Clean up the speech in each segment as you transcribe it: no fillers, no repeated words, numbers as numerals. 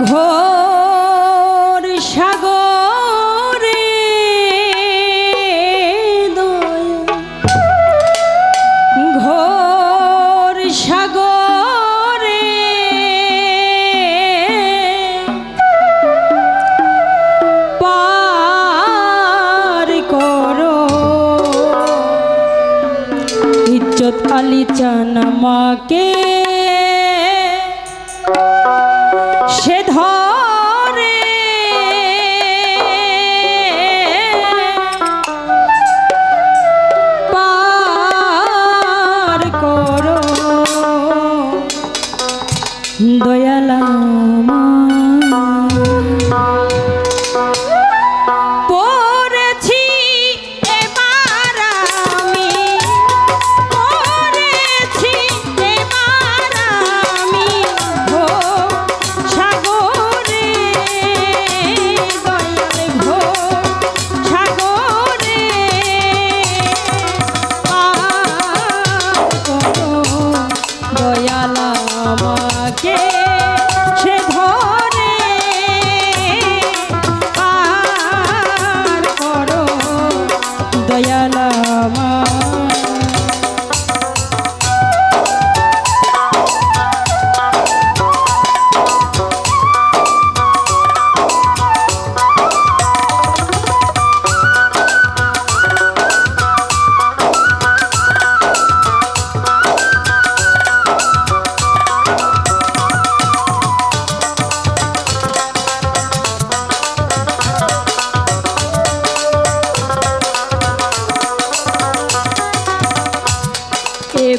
ঘোর সাগরে ঘোর সাগরে পার করো ইজ্জত আলী চান আমাকে সে ধরে পার করো দয়াল পড়েছি এবার আমি পড়েছি এবার আমি ও সাগরে দয়াল ঘো সাগরে পার করো দয়াল আমাকে সে ধরে পার করো দয়াল আমার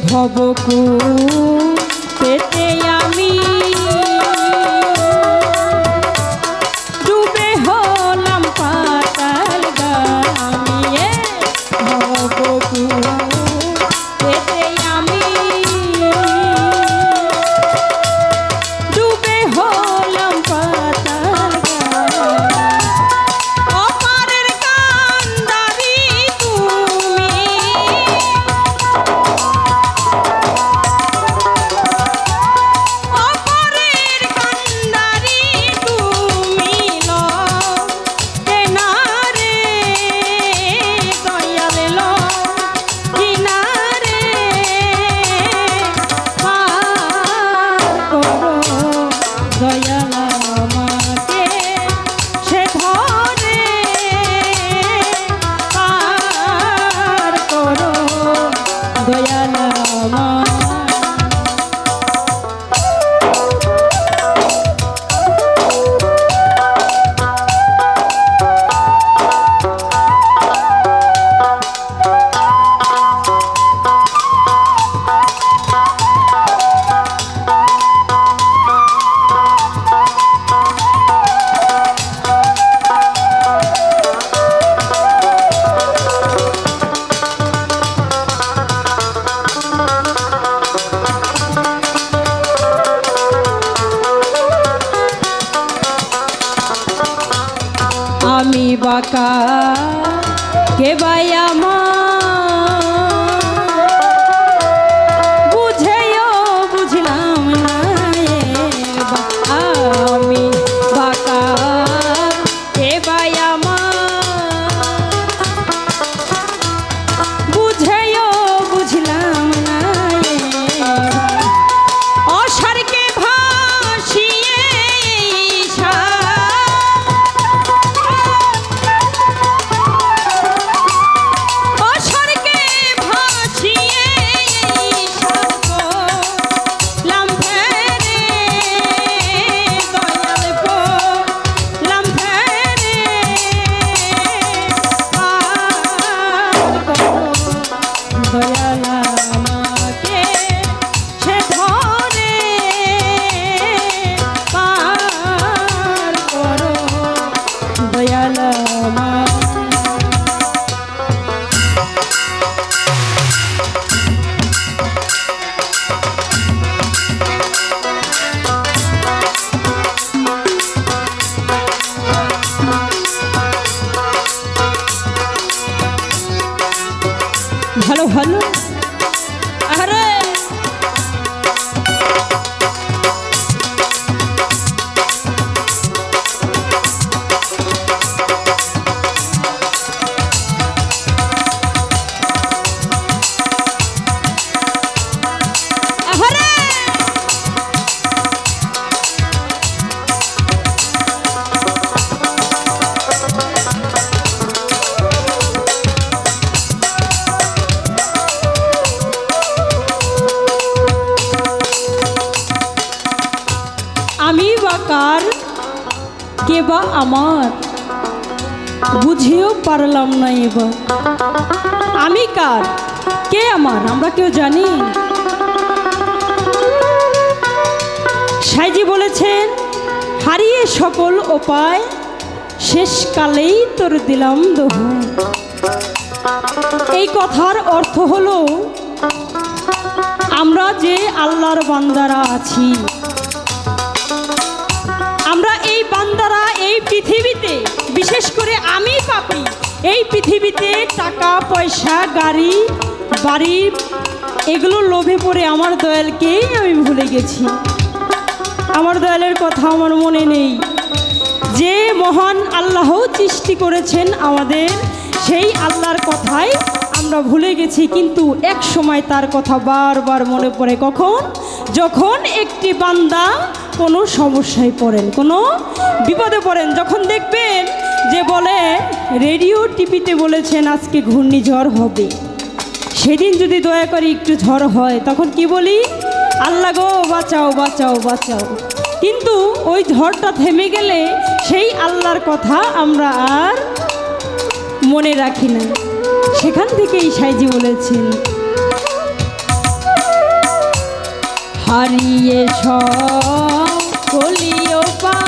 ভবকু পেতে আমি ডুবে হলাম পাতাল গামি ভবকু পেতে আমি ডুবে হলাম পাতাল অপারের কান্দারি তুমি দয়াল আমাকে সে ধরে পার করো দয়াল আমার আমি বাঁকা কে ভাই আমার বুঝেও বুঝলাম না আমি বাঁকা কে ভাই আমার বুঝেও বুঝলাম না অসারকে ভাসিয়ে কার, কে বা আমার, বুঝেও পারলাম না এবার। আমি কার, কে আমার, আমরা কেউ জানি? সাইজি বলেছেন, হারিয়ে সকল উপায়, শেষকালেই তোর দিলাম দোহাই। এই কথার অর্থ হলো, আমরা যে আল্লাহর বান্দারা আছি, আমরা এই বান্দারা এই পৃথিবীতে, বিশেষ করে আমি পাপী, এই পৃথিবীতে টাকা পয়সা গাড়ি বাড়ি এগুলো লোভে পড়ে আমার দয়ালকেই আমি ভুলে গেছি। আমার দয়ালের কথা আমার মনে নেই। যে মহান আল্লাহ সৃষ্টি করেছেন আমাদের, সেই আল্লাহর কথাই আমরা ভুলে গেছি। কিন্তু এক সময় তার কথা বারবার মনে পড়ে, কখন? যখন একটি বান্দা কোনো সমস্যায় পড়েন, কোনো বিপদে পড়েন, যখন দেখবেন যে বলে রেডিও টিভিতে বলেছেন আজকে ঘূর্ণিঝড় হবে, সেদিন যদি দয়া করে একটু ঝড় হয়, তখন কি বলি? আল্লাহ গো বাঁচাও বাঁচাও বাঁচাও। কিন্তু ওই ঝড়টা থেমে গেলে সেই আল্লাহর কথা আমরা আর মনে রাখি না। সেখান থেকেই সাইজি বলেছেন, হারিয়ে সকলীয় পা